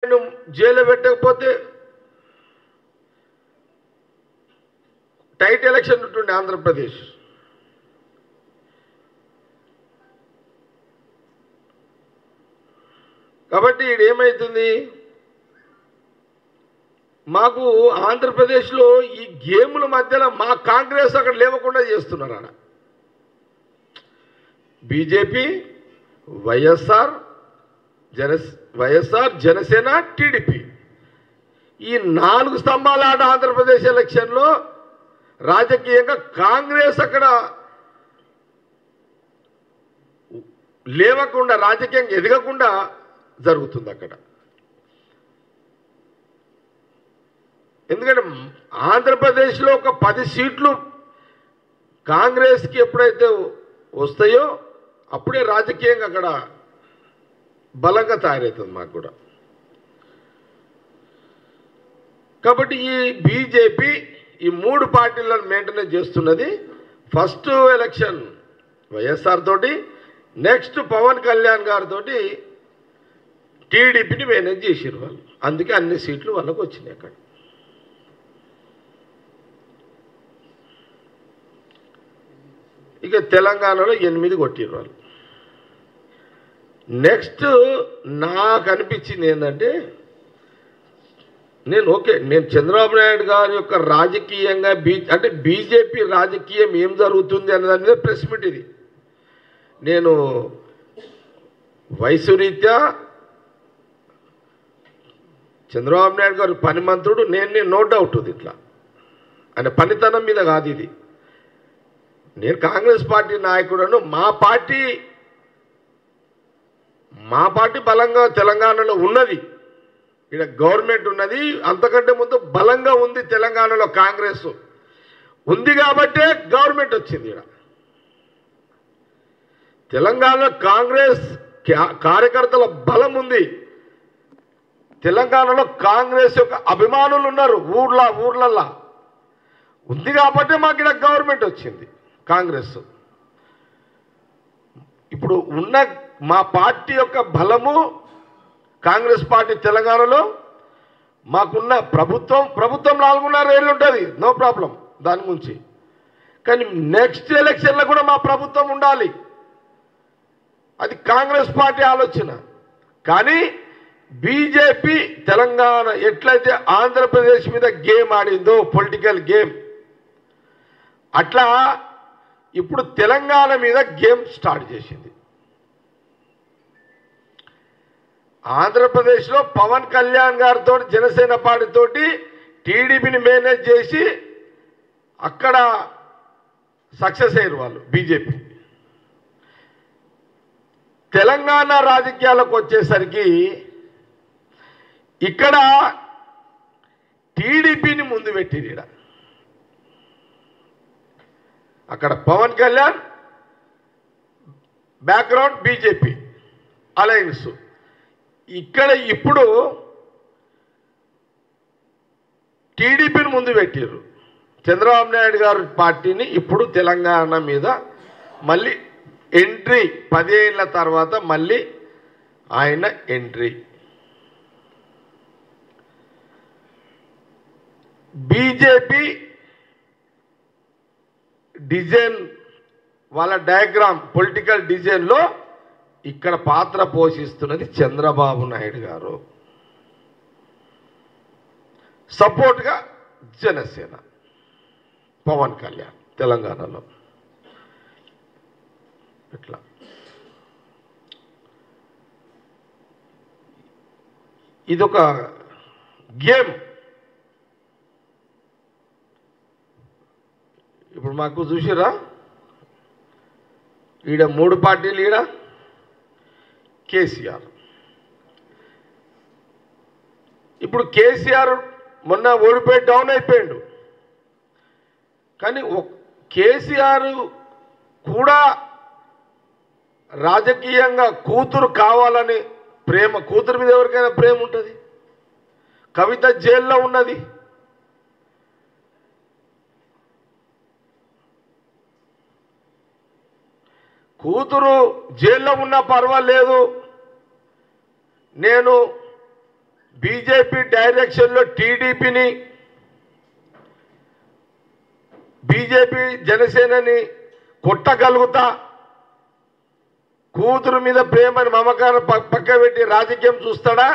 Jail పెట్టకపోతే tight election ఉంటుండే ఆంధ్రప్రదేశ్. కాబట్టి ఏమైతుంది, మాకు ఆంధ్రప్రదేశ్లో ఈ గేముల మధ్యలో మా కాంగ్రెస్ అక్కడ లేవకుండా చేస్తున్నారు. ఆడ బీజేపీ, వైఎస్ఆర్, జనసేన, టీడీపీ ఈ 4 స్తంభాల ఆట ఆంధ్రప్రదేశ్ ఎలక్షన్లో రాజకీయంగా కాంగ్రెస్ అక్కడ లేవకుండా, రాజకీయంగా ఎదగకుండా జరుగుతుంది అక్కడ. ఎందుకంటే ఆంధ్రప్రదేశ్లో ఒక 10 సీట్లు కాంగ్రెస్కి ఎప్పుడైతే వస్తాయో అప్పుడే రాజకీయంగా అక్కడ బలంగా తయారవుతుంది మాకు కూడా. కాబట్టి ఈ బీజేపీ ఈ 3 పార్టీలను మెయింటైన్ చేస్తున్నది. ఫస్ట్ ఎలక్షన్ వైఎస్ఆర్ తోటి, నెక్స్ట్ పవన్ కళ్యాణ్ గారితో టీడీపీని మేనేజ్ చేసారు వాళ్ళు. అందుకే అన్ని సీట్లు వాళ్ళకు వచ్చినాయి అక్కడ. ఇక తెలంగాణలో 8 కొట్టారు వాళ్ళు. నెక్స్ట్ నాకు అనిపించింది ఏంటంటే, నేను చంద్రబాబు నాయుడు గారి యొక్క రాజకీయంగా అంటే బీజేపీ రాజకీయం ఏం జరుగుతుంది అనే దాని మీద ప్రెస్ మీట్ ఇది. నేను వయసు రీత్యా చంద్రబాబు నాయుడు గారు పనిమంతుడు, నేను నో డౌట్ ఇది. ఇట్లా ఆయన పనితనం మీద కాదు ఇది. నేను కాంగ్రెస్ పార్టీ నాయకుడను. మా పార్టీ బలంగా తెలంగాణలో ఉన్నది. ఇక్కడ గవర్నమెంట్ ఉన్నది. అంతకంటే ముందు బలంగా ఉంది తెలంగాణలో కాంగ్రెస్ ఉంది కాబట్టే గవర్నమెంట్ వచ్చింది. ఇక్కడ తెలంగాణలో కాంగ్రెస్ కార్యకర్తల బలం ఉంది. తెలంగాణలో కాంగ్రెస్ యొక్క అభిమానులు ఉన్నారు ఊర్లల్లా ఉంది కాబట్టి మాకు ఇక్కడ గవర్నమెంట్ వచ్చింది కాంగ్రెస్. ఇప్పుడు ఉన్న మా పార్టీ యొక్క బలము కాంగ్రెస్ పార్టీ తెలంగాణలో మాకున్న ప్రభుత్వం 4.5 ఏళ్ళు ఉంటుంది, నో ప్రాబ్లం దాని గురించి. కానీ నెక్స్ట్ ఎలక్షన్లో కూడా మా ప్రభుత్వం ఉండాలి, అది కాంగ్రెస్ పార్టీ ఆలోచన. కానీ బీజేపీ తెలంగాణ ఎట్లయితే ఆంధ్రప్రదేశ్ మీద గేమ్ ఆడిందో పొలిటికల్ గేమ్, అట్లా ఇప్పుడు తెలంగాణ మీద గేమ్ స్టార్ట్ చేసింది. ఆంధ్రప్రదేశ్లో పవన్ కళ్యాణ్ గారితో జనసేన పార్టీతోటి టీడీపీని మేనేజ్ చేసి అక్కడ సక్సెస్ అయ్యారు వాళ్ళు బీజేపీ. తెలంగాణ రాజకీయాలకు వచ్చేసరికి ఇక్కడ టీడీపీని ముందు పెట్టిరు. అక్కడ Pawan Kalyan background BJP alliance. ఇక్కడ ఇప్పుడు టీడీపీని ముందు పెట్టారు. చంద్రబాబు నాయుడు గారి పార్టీని ఇప్పుడు తెలంగాణ మీద మళ్ళీ ఎంట్రీ 10 ఏళ్ల తర్వాత మళ్ళీ ఆయన ఎంట్రీ. బీజేపీ డిజైన్ వాళ్ళ డయాగ్రామ్ పొలిటికల్ డిజైన్లో ఇక్కడ పాత్ర పోషిస్తున్నది చంద్రబాబు నాయుడు గారు. సపోర్ట్గా జనసేన, పవన్ కళ్యాణ్ తెలంగాణలో. ఇట్లా ఇదొక గేమ్. ఇప్పుడు మాకు చూసిరా ఈడ 3 పార్టీలు, ఈడ కేసీఆర్. ఇప్పుడు కేసీఆర్ మొన్న ఓడిపోయి డౌన్ అయిపోయాడు. కానీ కేసీఆర్ కూడా రాజకీయంగా కూతురు కావాలని ప్రేమ, కూతురు మీద ఎవరికైనా ప్రేమ ఉంటుంది. కవిత జైల్లో ఉన్నది. కూతురు జైల్లో ఉన్నా పర్వాలేదు, నేను బీజేపీ డైరెక్షన్లో టీడీపీని, బీజేపీ జనసేనని కొట్టగలుగుతా, కూతురు మీద ప్రేమని మమకారం పక్క పెట్టి రాజకీయం చూస్తాడా?